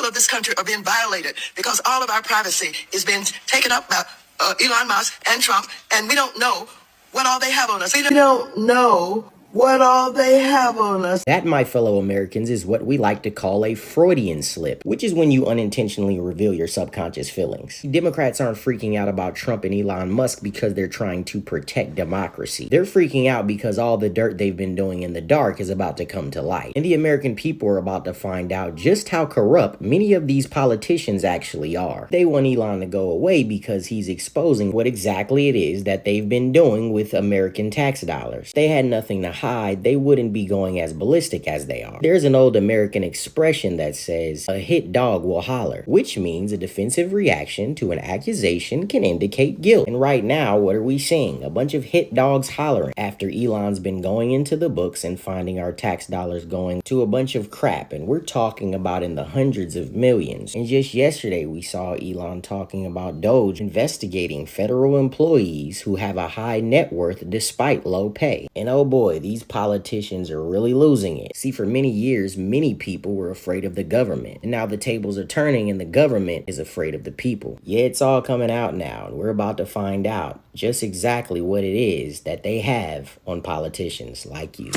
of this country are being violated because all of our privacy is being taken up by Elon Musk and Trump, and we don't know what all they have on us. We don't know what all they have on us. That, my fellow Americans, is what we like to call a Freudian slip, which is when you unintentionally reveal your subconscious feelings. Democrats aren't freaking out about Trump and Elon Musk because they're trying to protect democracy. They're freaking out because all the dirt they've been doing in the dark is about to come to light. And the American people are about to find out just how corrupt many of these politicians actually are. They want Elon to go away because he's exposing what exactly it is that they've been doing with American tax dollars. They had nothing to hide, they wouldn't be going as ballistic as they are. There's an old American expression that says, a hit dog will holler, which means a defensive reaction to an accusation can indicate guilt. And right now, what are we seeing? A bunch of hit dogs hollering after Elon's been going into the books and finding our tax dollars going to a bunch of crap. And we're talking about in the hundreds of millions. And just yesterday, we saw Elon talking about Doge investigating federal employees who have a high net worth despite low pay. And oh boy, these politicians are really losing it. See, for many years, many people were afraid of the government. And now the tables are turning and the government is afraid of the people. Yeah, it's all coming out now. And we're about to find out just exactly what it is that they have on politicians like you.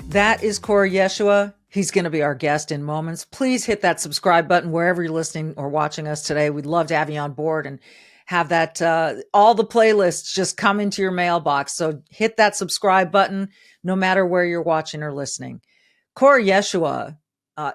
That is Kory Yeshua. He's going to be our guest in moments. Please hit that subscribe button wherever you're listening or watching us today. We'd love to have you on board and have that, all the playlists just come into your mailbox. So hit that subscribe button no matter where you're watching or listening. Kory Yeshua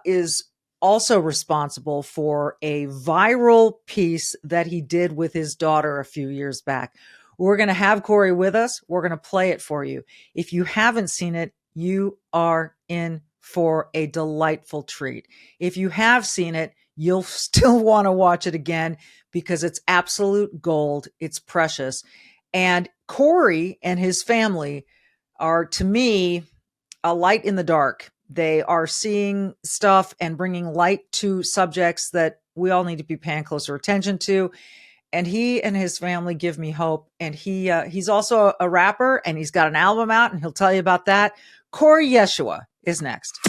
is also responsible for a viral piece that he did with his daughter a few years back. We're going to have Kory with us. We're going to play it for you. If you haven't seen it, you are in for a delightful treat. If you have seen it, you'll still want to watch it again because it's absolute gold. It's precious. And Kory and his family are, to me, a light in the dark. They are seeing stuff and bringing light to subjects that we all need to be paying closer attention to. And he and his family give me hope. And he's also a rapper, and he's got an album out, and he'll tell you about that. Kory Yeshua is next.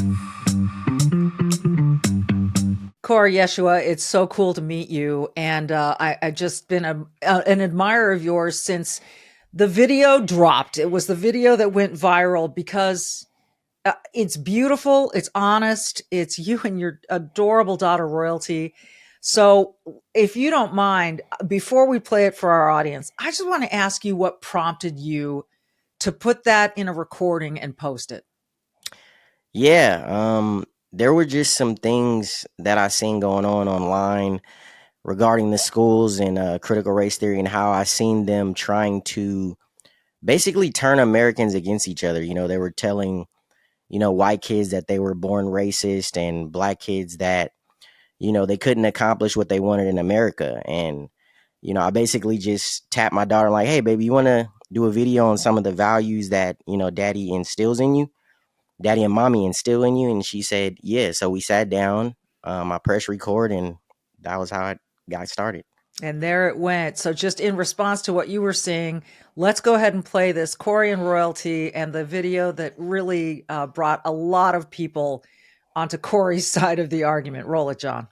Kory Yeshua, it's so cool to meet you. And I've just been an admirer of yours since the video dropped. It was the video that went viral because it's beautiful, it's honest, it's you and your adorable daughter Royalty. So if you don't mind, before we play it for our audience, I just want to ask you what prompted you to put that in a recording and post it. Yeah, there were just some things that I seen going on online regarding the schools and critical race theory and how I seen them trying to basically turn Americans against each other. You know, they were telling, white kids that they were born racist and black kids that, they couldn't accomplish what they wanted in America. And, I basically just tapped my daughter like, hey, baby, you want to do a video on some of the values that, daddy instills in you? Daddy and mommy instill in you? And she said, yeah. So we sat down, I pressed record, and that was how I got started. And there it went. So just in response to what you were saying, let's go ahead and play this Kory and Royalty and the video that really brought a lot of people onto Kory's side of the argument. Roll it, John.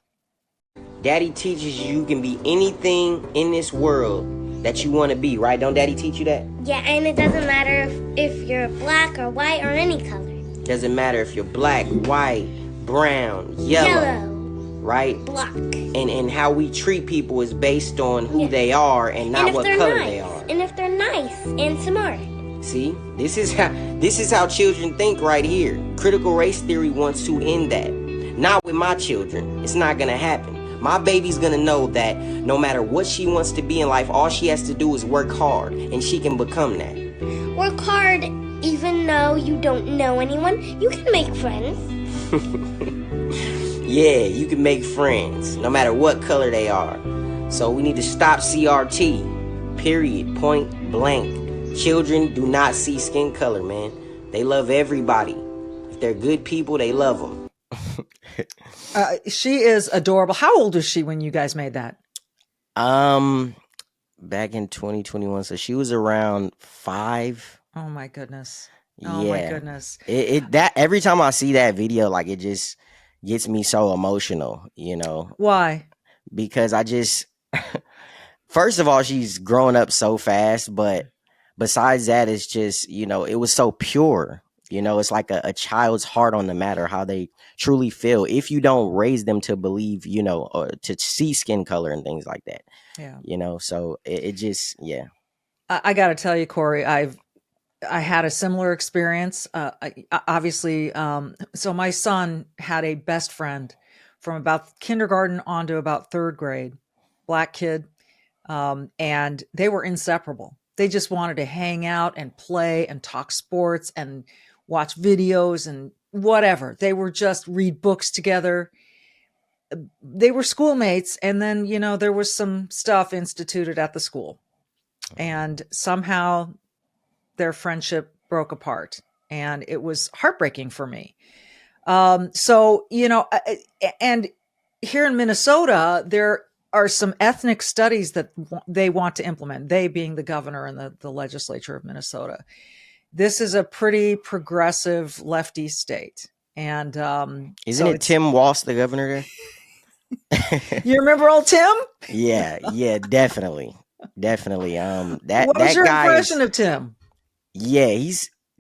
Daddy teaches you can be anything in this world that you want to be, right? Don't Daddy teach you that? Yeah, and it doesn't matter if you're black or white or any color. Doesn't matter if you're black, white, brown, yellow. Right? Black. And how we treat people is based on who they are and not what color they are. And if they're nice and smart. See, this is how children think right here. Critical race theory wants to end that. Not with my children. It's not gonna happen. My baby's gonna know that no matter what she wants to be in life, all she has to do is work hard, and she can become that. Work hard, even though you don't know anyone. You can make friends. Yeah, you can make friends, no matter what color they are. So we need to stop CRT, period, point blank. Children do not see skin color, man. They love everybody. If they're good people, they love them. She is adorable. How old was she when you guys made that? Back in 2021, so she was around 5. Oh my goodness. Oh my Yeah. goodness. It that every time I see that video, like it just gets me so emotional, Why? because I just first of all, she's growing up so fast, but besides that, it's just, it was so pure. It's like a child's heart on the matter, how they truly feel. If you don't raise them to believe, or to see skin color and things like that, Yeah. so it just, yeah. I got to tell you, Kory, I had a similar experience. Obviously, so my son had a best friend from about kindergarten on to about third grade, black kid, and they were inseparable. They just wanted to hang out and play and talk sports and watch videos and whatever. They were just read books together. They were schoolmates, and then there was some stuff instituted at the school, and somehow their friendship broke apart, and it was heartbreaking for me. And here in Minnesota, there are some ethnic studies that they want to implement, they being the governor and the legislature of Minnesota. This is a pretty progressive lefty state. And Isn't it Tim Walz, the governor there? You remember old Tim? Yeah, definitely. Definitely. What was that your guy impression of Tim? Yeah,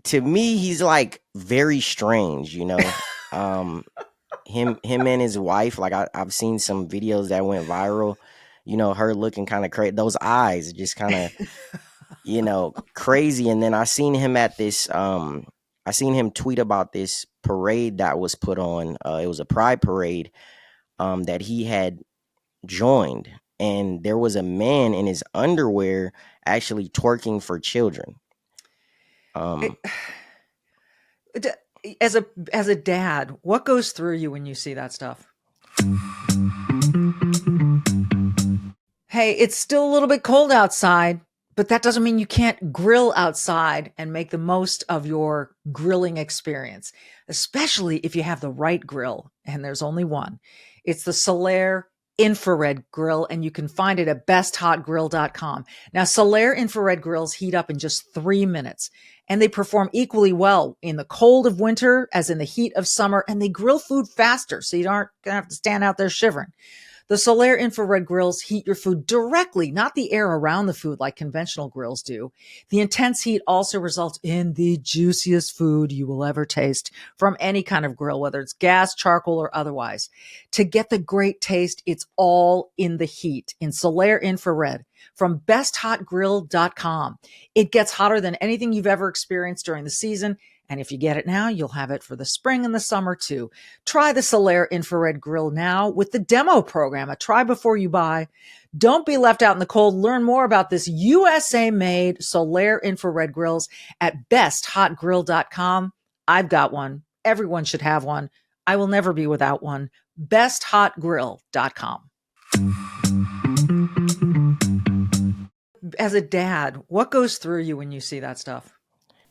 to me, he's like very strange, him and his wife, like I've seen some videos that went viral, her looking kind of crazy, those eyes just kind of, crazy. And then I seen him tweet about this parade that was put on. It was a pride parade that he had joined, and there was a man in his underwear actually twerking for children. As a dad, what goes through you when you see that stuff? Hey, it's still a little bit cold outside, but that doesn't mean you can't grill outside and make the most of your grilling experience, especially if you have the right grill. And there's only one. It's the Solaire infrared grill, and you can find it at besthotgrill.com. Now, Solaire infrared grills heat up in just 3 minutes, and they perform equally well in the cold of winter as in the heat of summer, and they grill food faster, so you aren't going to have to stand out there shivering. The Solaire infrared grills heat your food directly, not the air around the food like conventional grills do. The intense heat also results in the juiciest food you will ever taste from any kind of grill, whether it's gas, charcoal, or otherwise. To get the great taste, it's all in the heat in Solaire infrared from besthotgrill.com. It gets hotter than anything you've ever experienced during the season. And if you get it now, you'll have it for the spring and the summer too. Try the Solaire infrared grill now with the demo program, a try before you buy. Don't be left out in the cold. Learn more about this USA-made Solaire infrared grills at besthotgrill.com. I've got one. Everyone should have one. I will never be without one. besthotgrill.com. As a dad, what goes through you when you see that stuff?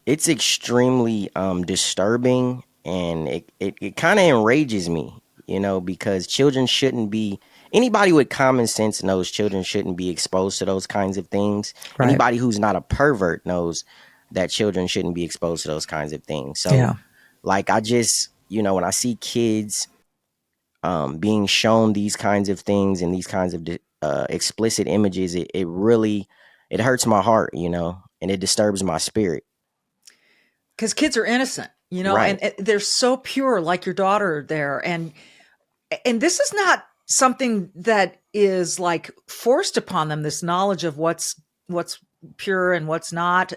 It's extremely disturbing, and it kind of enrages me, because children shouldn't be, anybody with common sense knows children shouldn't be exposed to those kinds of things. Right. Anybody who's not a pervert knows that children shouldn't be exposed to those kinds of things. So like, I just, when I see kids being shown these kinds of things and these kinds of explicit images, it really, it hurts my heart, and it disturbs my spirit. Because kids are innocent, right. and they're so pure, like your daughter there. And this is not something that is like forced upon them, this knowledge of what's pure and what's not.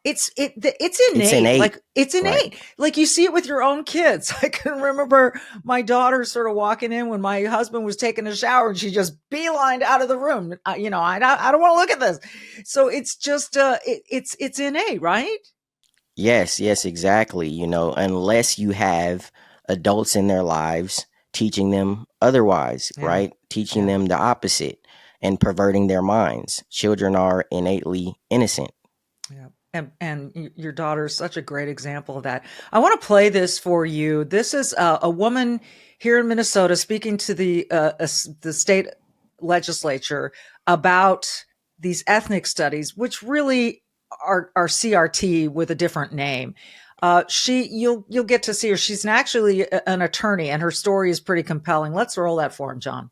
It's innate. It's innate. Like it's innate. Right. Like you see it with your own kids. I can remember my daughter sort of walking in when my husband was taking a shower, and she just beelined out of the room. I don't want to look at this. So it's just it's innate, right? Yes, exactly. Unless you have adults in their lives teaching them otherwise, right? Teaching them the opposite and perverting their minds. Children are innately innocent. Yeah. And your daughter is such a great example of that. I want to play this for you. This is a woman here in Minnesota speaking to the state legislature about these ethnic studies, which really are CRT with a different name. You'll get to see her. She's actually an attorney, and her story is pretty compelling. Let's roll that for him, John.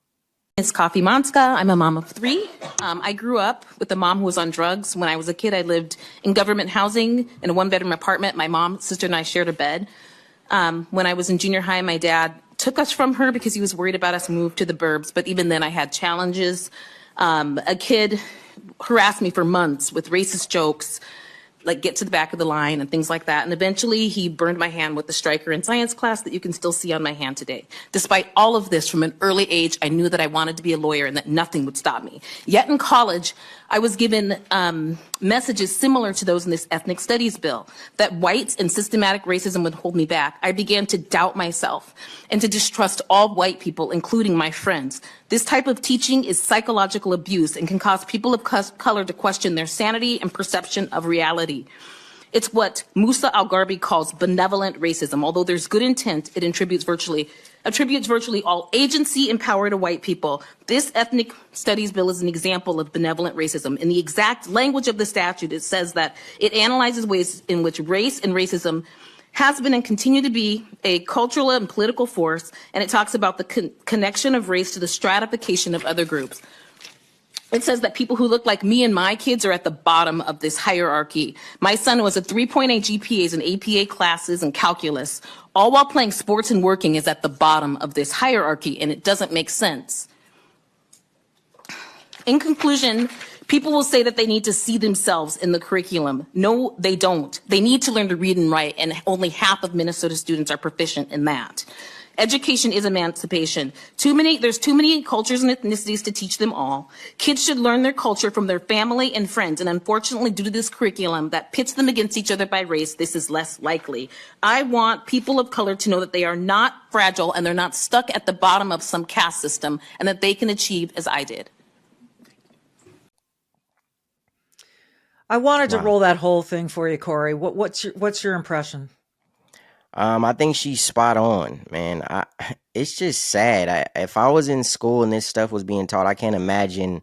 It's Coffee Monska. I'm a mom of 3. I grew up with a mom who was on drugs. When I was a kid, I lived in government housing in a 1-bedroom apartment. My mom, sister, and I shared a bed. When I was in junior high, my dad took us from her because he was worried about us moved to the burbs. But even then, I had challenges. A kid harassed me for months with racist jokes, like get to the back of the line and things like that. And eventually he burned my hand with the striker in science class that you can still see on my hand today. Despite all of this, from an early age, I knew that I wanted to be a lawyer and that nothing would stop me. Yet in college, I was given messages similar to those in this ethnic studies bill, that whites and systematic racism would hold me back. I began to doubt myself and to distrust all white people, including my friends. This type of teaching is psychological abuse and can cause people of color to question their sanity and perception of reality. It's what Musa Al-Gharbi calls benevolent racism. Although there's good intent, it attributes virtually all agency and power to white people. This ethnic studies bill is an example of benevolent racism. In the exact language of the statute, it says that it analyzes ways in which race and racism has been and continue to be a cultural and political force, and it talks about the connection of race to the stratification of other groups. It says that people who look like me and my kids are at the bottom of this hierarchy. My son was a 3.8 GPAs in APA classes and calculus, all while playing sports and working, is at the bottom of this hierarchy, and it doesn't make sense. In conclusion, people will say that they need to see themselves in the curriculum. No, they don't. They need to learn to read and write, and only half of Minnesota students are proficient in that. Education is emancipation. There's too many cultures and ethnicities to teach them all. Kids should learn their culture from their family and friends, and unfortunately, due to this curriculum that pits them against each other by race, this is less likely. I want people of color to know that they are not fragile and they're not stuck at the bottom of some caste system, and that they can achieve as I did. I wanted to roll that whole thing for you, Kory. What's your impression? I think she's spot on, man. It's just sad. If I was in school and this stuff was being taught, I can't imagine,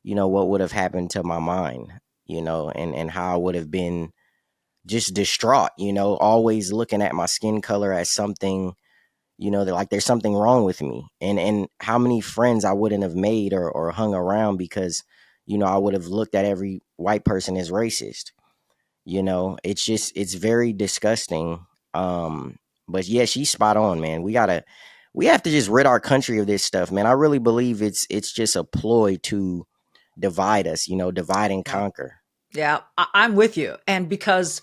what would have happened to my mind, and how I would have been just distraught, always looking at my skin color as something, like there's something wrong with me, and how many friends I wouldn't have made or hung around because, I would have looked at every white person as racist. It's very disgusting. But yeah, she's spot on, man. We have to just rid our country of this stuff, man. I really believe it's just a ploy to divide us, divide and conquer. Yeah, I'm with you. And because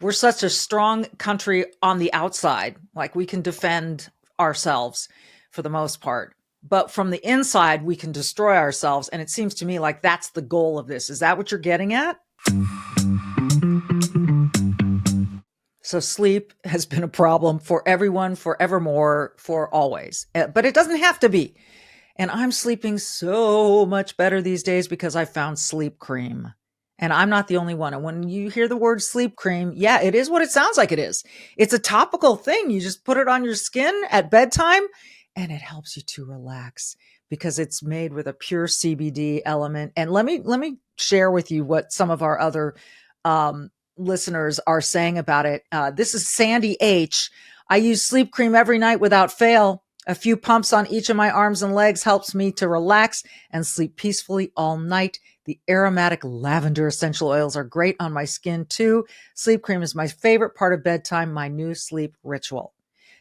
we're such a strong country on the outside, like we can defend ourselves for the most part, but from the inside, we can destroy ourselves. And it seems to me like that's the goal of this. Is that what you're getting at? So sleep has been a problem for everyone, forevermore, for always. But it doesn't have to be. And I'm sleeping so much better these days because I found sleep cream. And I'm not the only one. And when you hear the word sleep cream, yeah, it is what it sounds like it is. It's a topical thing. You just put it on your skin at bedtime and it helps you to relax because it's made with a pure CBD element. And let me share with you what some of our other listeners are saying about it. This is Sandy H. I use sleep cream every night without fail. A few pumps on each of my arms and legs helps me to relax and sleep peacefully all night. The aromatic lavender essential oils are great on my skin too. Sleep cream is my favorite part of bedtime, my new sleep ritual.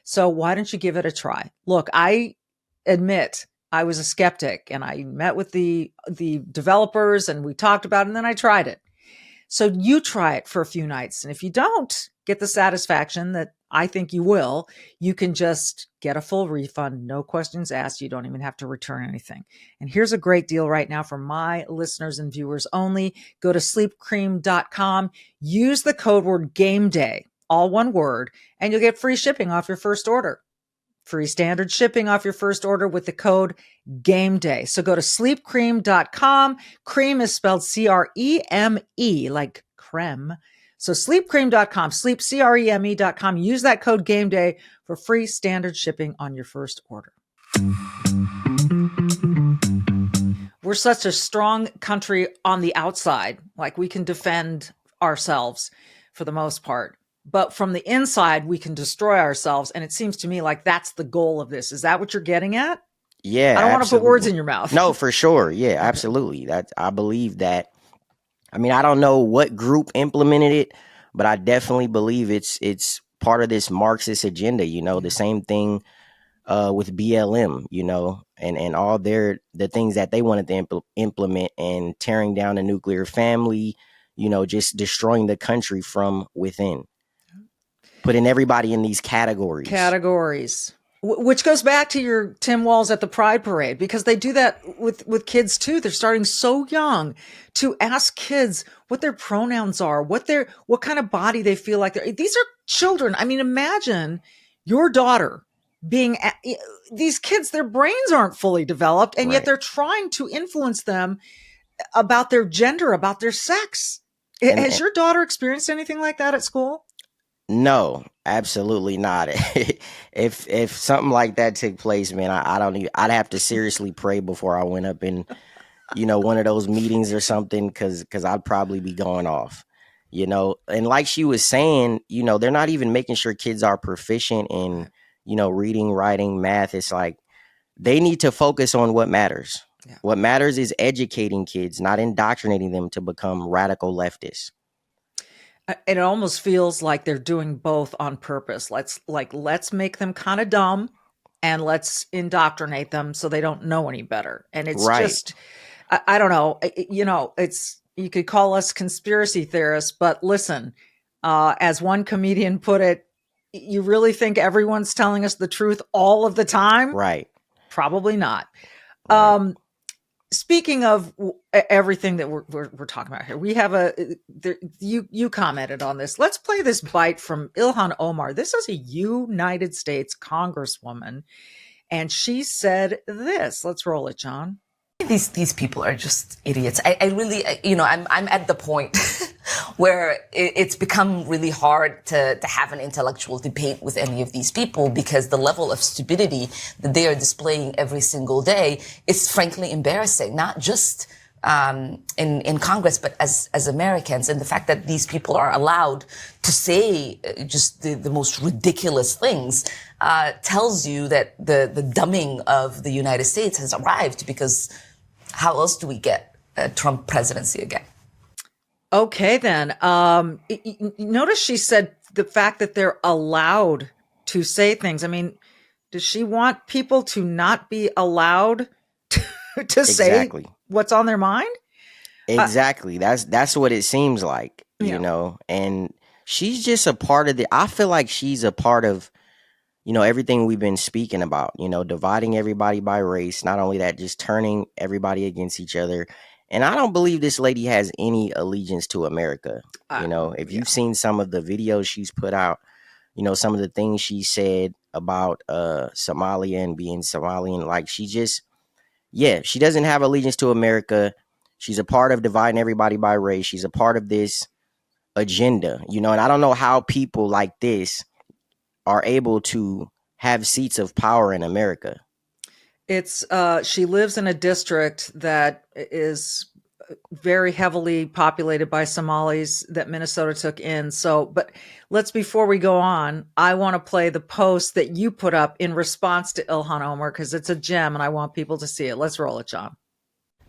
So why don't you give it a try? Look, I admit I was a skeptic and I met with the developers and we talked about it and then I tried it. So you try it for a few nights. And if you don't get the satisfaction that I think you will, you can just get a full refund. No questions asked. You don't even have to return anything. And here's a great deal right now for my listeners and viewers only. Go to sleepcream.com. Use the code word GameDay, all one word, and you'll get free shipping off your first order. Free standard shipping off your first order with the code GameDay. So go to sleepcream.com. Cream is spelled CREME, like creme. So sleepcream.com, sleepcreme.com. Use that code GameDay for free standard shipping on your first order. We're such a strong country on the outside, like we can defend ourselves for the most part. but from the inside, we can destroy ourselves. And it seems to me like that's the goal of this. Is that what you're getting at? Yeah, I don't want to put absolutely. words in your mouth. No, for sure. Yeah, absolutely. I believe that. I mean, I don't know what group implemented it, but I definitely believe it's part of this Marxist agenda. The same thing with BLM, and all the things that they wanted to implement, and tearing down the nuclear family, just destroying the country from within, putting everybody in these categories. Which goes back to your Tim Walz at the Pride Parade, because they do that with kids too. They're starting so young to ask kids what their pronouns are, what kind of body they feel like these are children. I mean, imagine your daughter being these kids, their brains aren't fully developed, and yet they're trying to influence them about their gender, about their sex. Has your daughter experienced anything like that at school? No, absolutely not. If something like that took place, man, I'd have to seriously pray before I went up in, one of those meetings or something, because I'd probably be going off, and like she was saying, they're not even making sure kids are proficient in, reading, writing, math. It's like they need to focus on what matters. Yeah. What matters is educating kids, not indoctrinating them to become radical leftists. It almost feels like they're doing both on purpose. Let's make them kind of dumb, and let's indoctrinate them so they don't know any better. And it's just, I don't know, you could call us conspiracy theorists, but listen, as one comedian put it, you really think everyone's telling us the truth all of the time? Right. Probably not. Right. Speaking of everything that we're talking about here, we have you commented on this. Let's play this bite from Ilhan Omar. This is a United States Congresswoman, and she said this. Let's roll it, John. These people are just idiots. I really, I'm at the point where it's become really hard to have an intellectual debate with any of these people, because the level of stupidity that they are displaying every single day is frankly embarrassing, not just in Congress, but as Americans. And the fact that these people are allowed to say just the most ridiculous things tells you that the dumbing of the United States has arrived, because how else do we get a Trump presidency again? Okay, then. Notice she said the fact that they're allowed to say things. I mean, does she want people to not be allowed to say what's on their mind? Exactly. That's what it seems like, and she's just a part of I feel like she's a part of, everything we've been speaking about, dividing everybody by race. Not only that, just turning everybody against each other. And I don't believe this lady has any allegiance to America. If you've seen some of the videos she's put out, some of the things she said about Somalia and being Somalian, like she doesn't have allegiance to America. She's a part of dividing everybody by race. She's a part of this agenda, and I don't know how people like this are able to have seats of power in America. It's she lives in a district that is very heavily populated by Somalis that Minnesota took in. So, but before we go on, I want to play the post that you put up in response to Ilhan Omar, because it's a gem and I want people to see it. Let's roll it, John.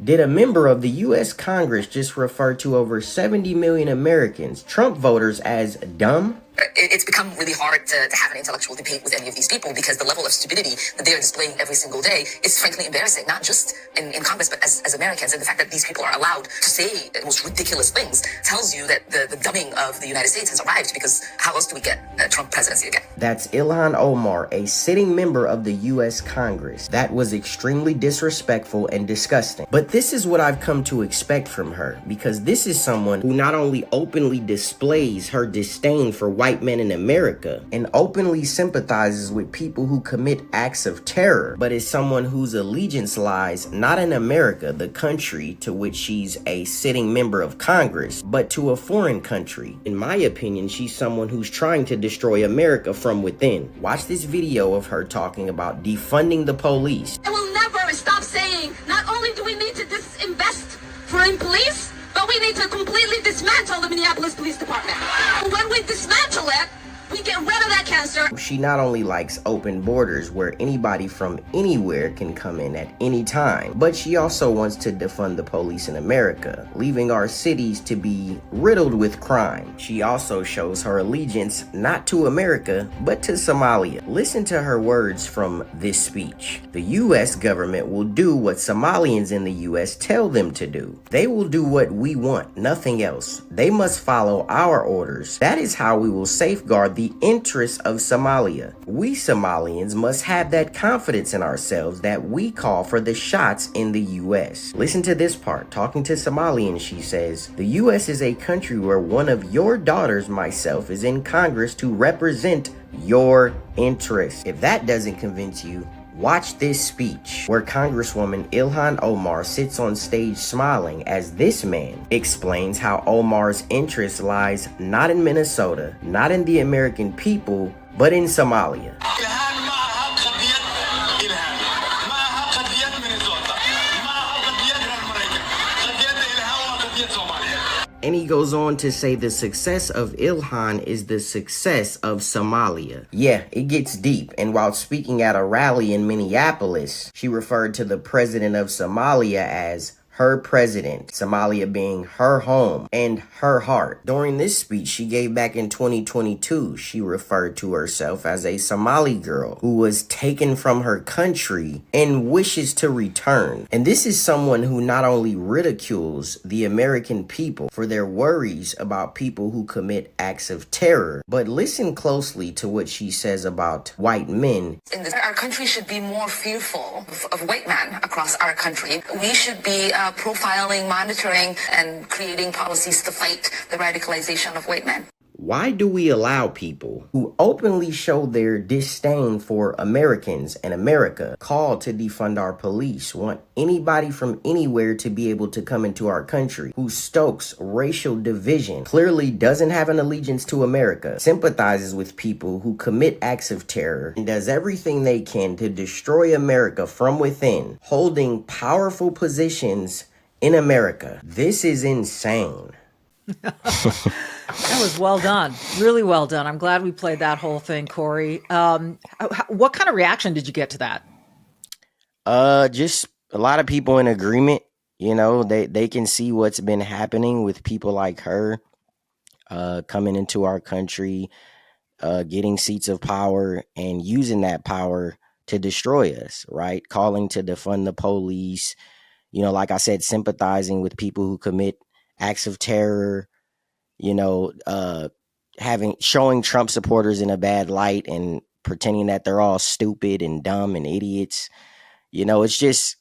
Did a member of the U.S. Congress just refer to over 70 million Americans, Trump voters, as dumb? It's become really hard to have an intellectual debate with any of these people, because the level of stupidity that they are displaying every single day is frankly embarrassing, not just in Congress, but as Americans. And the fact that these people are allowed to say the most ridiculous things tells you that the dumbing of the United States has arrived, because how else do we get a Trump presidency again? That's Ilhan Omar, a sitting member of the U.S. Congress. That was extremely disrespectful and disgusting. But this is what I've come to expect from her, because this is someone who not only openly displays her disdain for white men in America and openly sympathizes with people who commit acts of terror, but is someone whose allegiance lies not in America, the country to which she's a sitting member of Congress, but to a foreign country. In my opinion, she's someone who's trying to destroy America from within. Watch this video of her talking about defunding the police. I will never stop saying, not only do we need to disinvest in police, But we need to completely dismantle the Minneapolis Police Department. When we dismantle it, we get rid of that cancer. She not only likes open borders where anybody from anywhere can come in at any time, but she also wants to defund the police in America, leaving our cities to be riddled with crime. She also shows her allegiance not to America, but to Somalia. Listen to her words from this speech. The U.S. government will do what Somalians in the U.S. tell them to do. They will do what we want, nothing else. They must follow our orders. That is how we will safeguard the interests of Somalia. We Somalians must have that confidence in ourselves that we call for the shots in the U.S. Listen to this part. Talking to Somalians, she says, the U.S. is a country where one of your daughters, myself, is in Congress to represent your interests. If that doesn't convince you, watch this speech where Congresswoman Ilhan Omar sits on stage smiling as this man explains how Omar's interest lies not in Minnesota, not in the American people, but in Somalia. And he goes on to say the success of Ilhan is the success of Somalia. Yeah, it gets deep. And while speaking at a rally in Minneapolis, she referred to the president of Somalia as her president, Somalia being her home and her heart. During this speech she gave back in 2022, she referred to herself as a Somali girl who was taken from her country and wishes to return. And this is someone who not only ridicules the American people for their worries about people who commit acts of terror, but listen closely to what she says about white men. Our country should be more fearful of white men across our country. We should be profiling, monitoring, and creating policies to fight the radicalization of white men. Why do we allow people who openly show their disdain for Americans and America, call to defund our police, want anybody from anywhere to be able to come into our country, who stokes racial division, clearly doesn't have an allegiance to America, sympathizes with people who commit acts of terror, and does everything they can to destroy America from within, holding powerful positions in America? This is insane. That was well done. Really well done. I'm glad we played that whole thing, Kory. What kind of reaction did you get to that? Just a lot of people in agreement. You know, they can see what's been happening with people like her coming into our country, getting seats of power and using that power to destroy us, right? Calling to defund the police, you know, like I said, sympathizing with people who commit acts of terror, you know, showing Trump supporters in a bad light and pretending that they're all stupid and dumb and idiots. You know, it's just,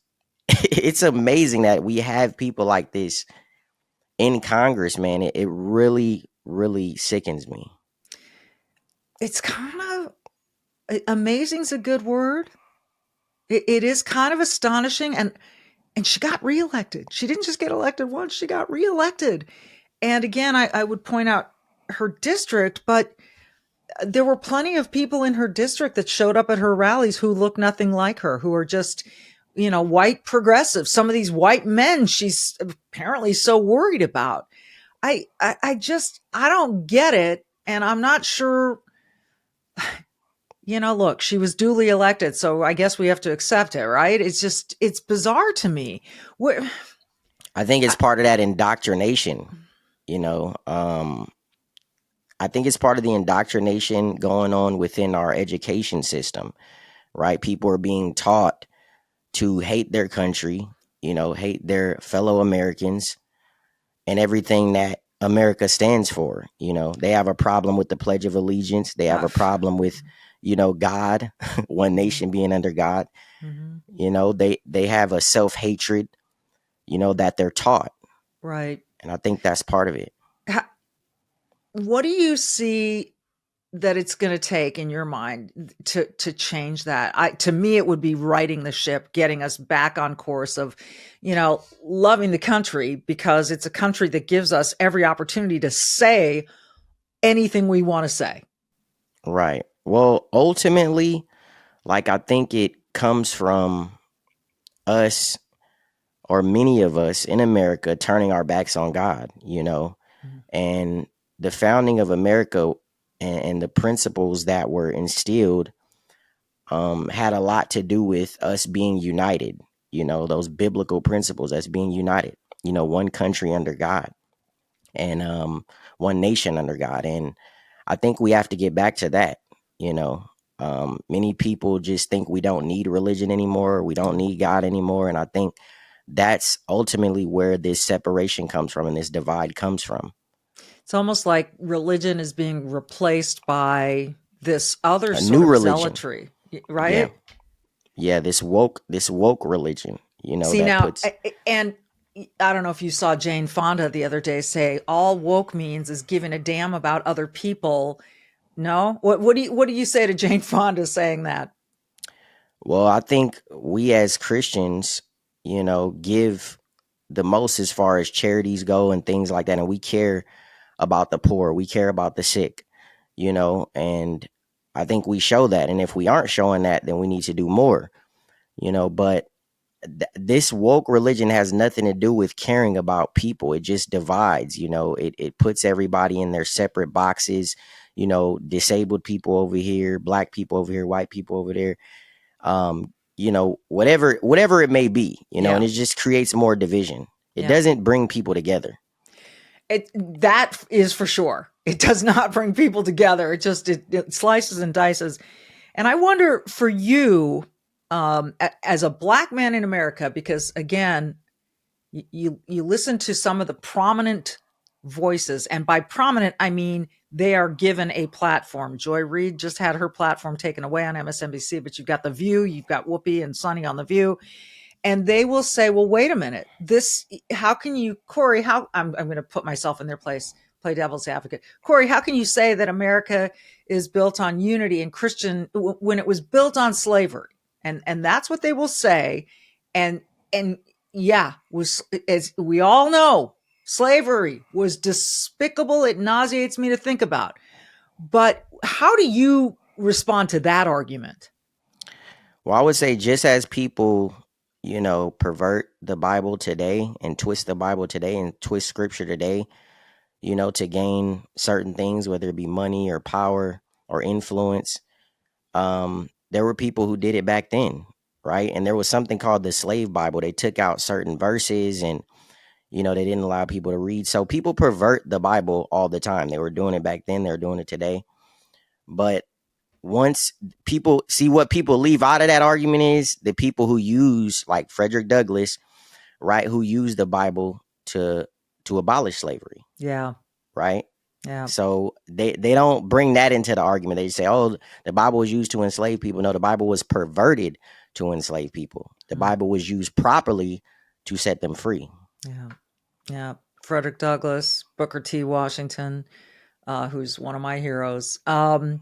it's amazing that we have people like this in Congress, man. It really, really sickens me. It's kind of, amazing's a good word. It is kind of astonishing. And she got reelected. She didn't just get elected once, she got reelected. And again, I would point out her district, but there were plenty of people in her district that showed up at her rallies who look nothing like her, who are just, you know, white progressive. Some of these white men she's apparently so worried about. I don't get it. And I'm not sure, you know, look, she was duly elected, so I guess we have to accept it, right? It's bizarre to me. I think it's part of that indoctrination, you know. I think it's part of the indoctrination going on within our education system, right? People are being taught to hate their country, you know, hate their fellow Americans and everything that America stands for. You know, they have a problem with the Pledge of Allegiance. They have a problem with, you know, God, one nation being under God. Mm-hmm. You know, they have a self-hatred, you know, that they're taught. Right. And I think that's part of it. What do you see that it's going to take in your mind to change that? To me, it would be righting the ship, getting us back on course of, you know, loving the country, because it's a country that gives us every opportunity to say anything we want to say. Right. Well, ultimately, like, I think it comes from us or many of us in America, turning our backs on God, and the founding of America and the principles that were instilled had a lot to do with us being united, those biblical principles, us being united, one country under God and one nation under God. And I think we have to get back to that, many people just think we don't need religion anymore. We don't need God anymore. And I think that's ultimately where this separation comes from and this divide comes from. It's almost like religion is being replaced by this other A sort new of religion. zealotry, right? Yeah, this woke religion, See, that now, puts and I don't know if you saw Jane Fonda the other day say all woke means is giving a damn about other people. No? What do you say to Jane Fonda saying that? Well, I think we as Christians, give the most as far as charities go and things like that. And we care about the poor. We care about the sick, and I think we show that. And if we aren't showing that, then we need to do more, but this woke religion has nothing to do with caring about people. It just divides, it puts everybody in their separate boxes, disabled people over here, black people over here, white people over there. Whatever it may be, and it just creates more division. It doesn't bring people together. That is for sure. It does not bring people together. It just it slices and dices. And I wonder for you, as a black man in America, because again, you listen to some of the prominent voices, and by prominent I mean they are given a platform. Joy Reid just had her platform taken away on MSNBC, but you've got The View, you've got Whoopi and Sunny on The View, and they will say, well, wait a minute, how can you, Kory, I'm going to put myself in their place, play devil's advocate. Kory, how can you say that America is built on unity and Christian when it was built on slavery? And that's what they will say. And was, as we all know, slavery was despicable. It nauseates me to think about. But how do you respond to that argument? Well, I would say just as people, pervert the Bible today and twist the Bible today and twist scripture today, to gain certain things, whether it be money or power or influence. There were people who did it back then, right? And there was something called the slave Bible. They took out certain verses and, they didn't allow people to read. So people pervert the Bible all the time. They were doing it back then. They're doing it today. But once people see what people leave out of that argument is the people who use, like Frederick Douglass, right, who used the Bible to abolish slavery. Yeah. Right. Yeah. So they don't bring that into the argument. They say, oh, the Bible was used to enslave people. No, the Bible was perverted to enslave people. The Bible was used properly to set them free. Yeah. Yeah. Frederick Douglass, Booker T. Washington, who's one of my heroes. All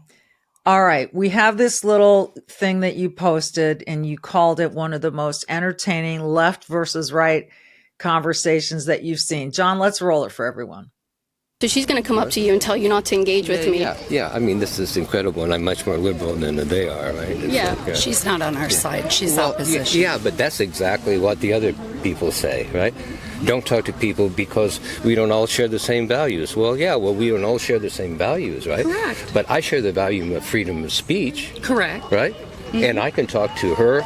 right. We have this little thing that you posted and you called it one of the most entertaining left versus right conversations that you've seen. John, let's roll it for everyone. So she's going to come up to you and tell you not to engage with me. Yeah. I mean, this is incredible, and I'm much more liberal than they are, right? It's like, she's not on our side. She's opposition. Yeah, but that's exactly what the other people say, right? Don't talk to people because we don't all share the same values. Well, we don't all share the same values, right? Correct. But I share the value of freedom of speech. Correct. Right? Mm-hmm. And I can talk to her.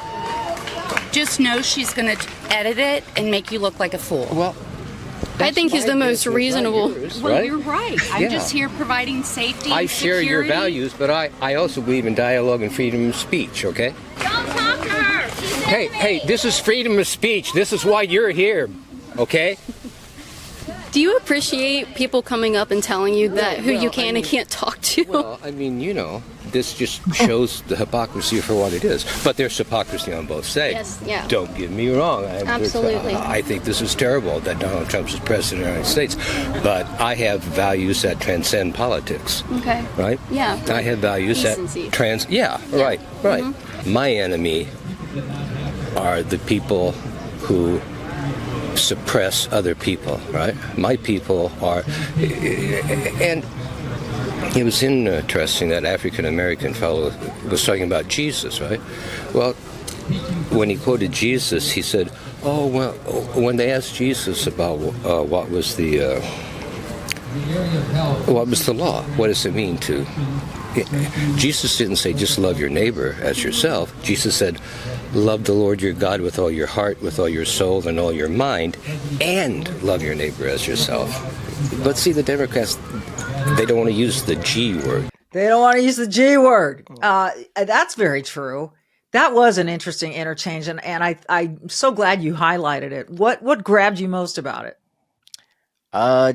Just know she's going to edit it and make you look like a fool. Well, I think he's the most reasonable. Well, you're right. I'm just here providing safety. I share your values, but I also believe in dialogue and freedom of speech, okay? Don't talk to her. Hey, this is freedom of speech. This is why you're here, okay? Do you appreciate people coming up and telling you that who you can and can't talk to? Well, I mean, this just shows the hypocrisy for what it is. But there's hypocrisy on both sides. Yes, yeah. Don't get me wrong. Absolutely. I think this is terrible that Donald Trump is president of the United States. But I have values that transcend politics. Okay. Right? Yeah. I have values Decency. that right. Mm-hmm. My enemy are the people who suppress other people, right? My people are, and it was interesting that African-American fellow was talking about Jesus, right? Well, when he quoted Jesus, he said, "Oh well." When they asked Jesus about what was the law, what does it mean to? Jesus didn't say just love your neighbor as yourself. Jesus said, love the Lord your God with all your heart, with all your soul, and all your mind, and love your neighbor as yourself. But see, the Democrats, they don't want to use the G word. They don't want to use the G word. That's very true. That was an interesting interchange, and I'm so glad you highlighted it. What grabbed you most about it?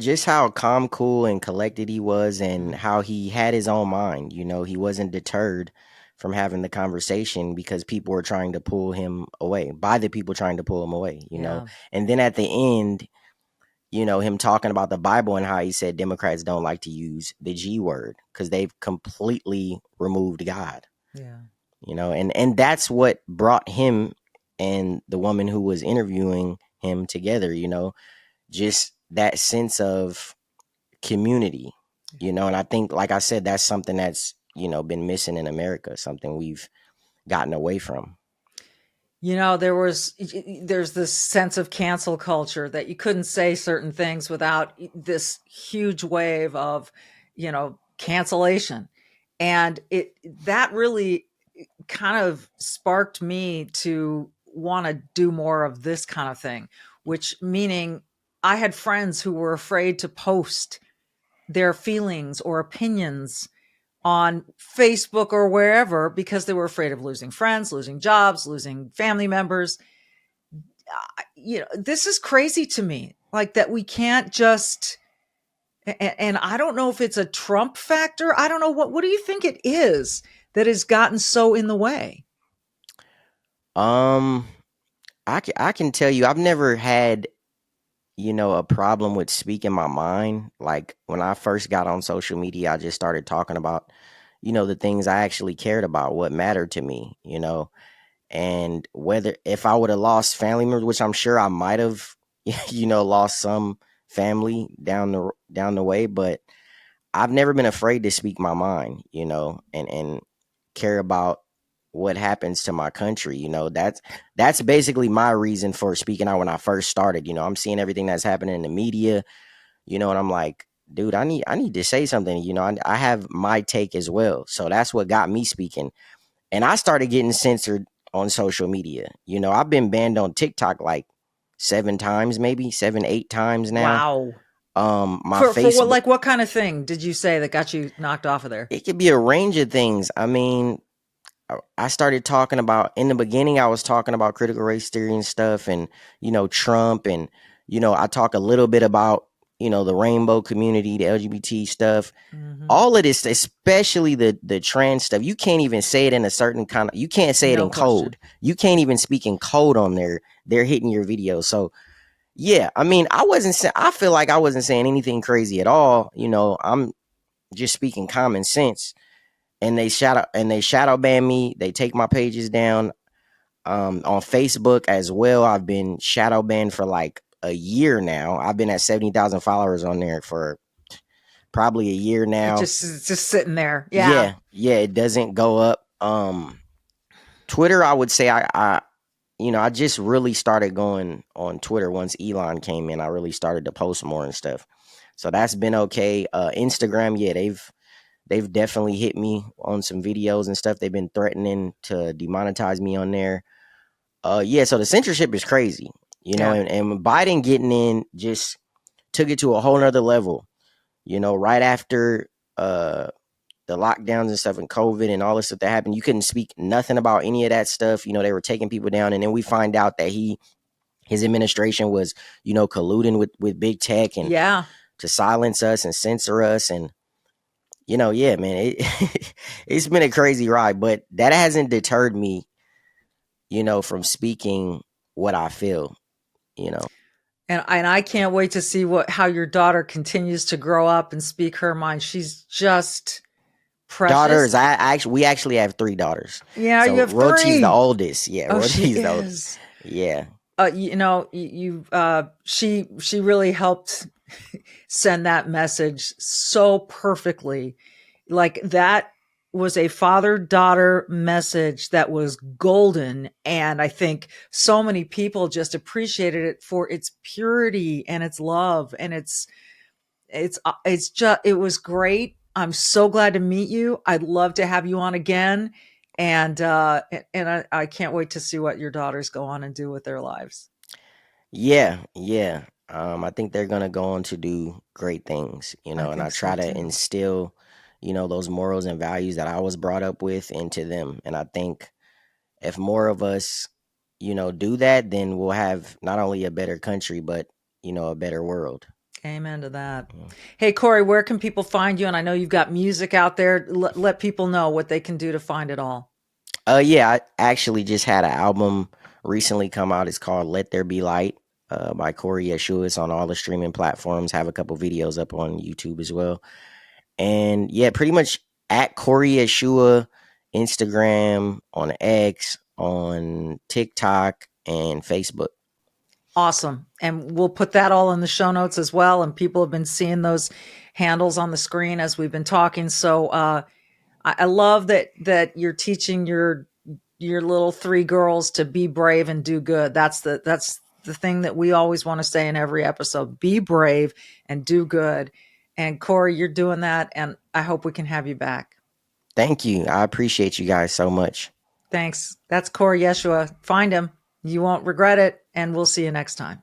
Just how calm, cool, and collected he was, and how he had his own mind. You know, he wasn't deterred from having the conversation because people were trying to pull him away, by the people trying to pull him away, you know. And then at the end, you know, him talking about the Bible and how he said Democrats don't like to use the G word because they've completely removed God. Yeah. You know, and that's what brought him and the woman who was interviewing him together, you know, just that sense of community, you know. And I think, like I said, that's something that's, you know, been missing in America, something we've gotten away from. You know, there's this sense of cancel culture that you couldn't say certain things without this huge wave of, you know, cancellation. And that really kind of sparked me to want to do more of this kind of thing, which meaning I had friends who were afraid to post their feelings or opinions on Facebook or wherever because they were afraid of losing friends, losing jobs, losing family members. You know, this is crazy to me, like that we can't just, and I don't know if it's a Trump factor. I don't know. What do you think it is that has gotten so in the way? I can tell you, I've never had, you know, a problem with speaking my mind. Like when I first got on social media, I just started talking about, you know, the things I actually cared about, what mattered to me, you know. And whether if I would have lost family members, which I'm sure I might have, you know, lost some family down the way, but I've never been afraid to speak my mind, you know, and care about what happens to my country. You know, that's basically my reason for speaking out when I first started. You know, I'm seeing everything that's happening in the media, you know, and I'm like, dude, I need to say something. You know, I have my take as well. So that's what got me speaking. And I started getting censored on social media. You know, I've been banned on TikTok like 7 times, maybe 7, 8 times now. Wow. My for Facebook, what kind of thing did you say that got you knocked off of there? it could be a range of things. I mean, I started talking about, in the beginning, I was talking about critical race theory and stuff, and, you know, Trump, and, you know, I talk a little bit about, you know, the rainbow community, the LGBT stuff, all of this, especially the trans stuff. You can't even say it in a certain kind of, you can't say it in code. You can't even speak in code on there. They're hitting your video. So yeah, I mean, I feel like I wasn't saying anything crazy at all. You know, I'm just speaking common sense. And they shadow ban me. They take my pages down. On Facebook as well, I've been shadow banned for like a year now. I've been at 70,000 followers on there for probably a year now. It's just sitting there. Yeah, it doesn't go up. Twitter, I would say I you know, I just really started going on Twitter once Ilhan came in. I really started to post more and stuff. So that's been okay. Instagram, yeah, they've definitely hit me on some videos and stuff. They've been threatening to demonetize me on there. Yeah, so the censorship is crazy, you know, and Biden getting in just took it to a whole nother level, you know, right after the lockdowns and stuff and COVID and all this stuff that happened. You couldn't speak nothing about any of that stuff. You know, they were taking people down. And then we find out that his administration was, you know, colluding with big tech and to silence us and censor us. And, you know, yeah, man, it's been a crazy ride, but that hasn't deterred me, you know, from speaking what I feel, you know. And I can't wait to see how your daughter continues to grow up and speak her mind. She's just precious. Daughters, we actually have 3 daughters. Yeah, so you have 3. Roti's the oldest. Yeah, Oh, Roti's she the is. oldest. Yeah. You know, she really helped send that message so perfectly. Like that was a father-daughter message that was golden. And I think so many people just appreciated it for its purity and its love. And it was great. I'm so glad to meet you. I'd love to have you on again. And I can't wait to see what your daughters go on and do with their lives. Yeah. I think they're gonna go on to do great things, and I think try so to too. instill, those morals and values that I was brought up with into them. And I think if more of us, do that, then we'll have not only a better country, but a better world. Amen to that. Hey, Kory, where can people find you? And I know you've got music out there. Let people know what they can do to find it all. Yeah, I actually just had an album recently come out. It's called Let There Be Light by Kory Yeshua. It's on all the streaming platforms. Have a couple videos up on YouTube as well. And yeah, pretty much at Kory Yeshua, Instagram, on X, on TikTok, and Facebook. Awesome. And we'll put that all in the show notes as well. And people have been seeing those handles on the screen as we've been talking. So I love that you're teaching your little 3 girls to be brave and do good. That's the thing that we always want to say in every episode. Be brave and do good. And Kory, you're doing that. And I hope we can have you back. Thank you. I appreciate you guys so much. Thanks. That's Kory Yeshua. Find him. You won't regret it. And we'll see you next time.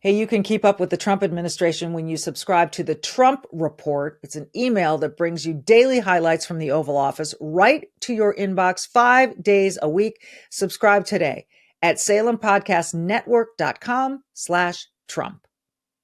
Hey, you can keep up with the Trump administration when you subscribe to the Trump Report. It's an email that brings you daily highlights from the Oval Office right to your inbox 5 days a week. Subscribe today at SalemPodcastNetwork.com/Trump.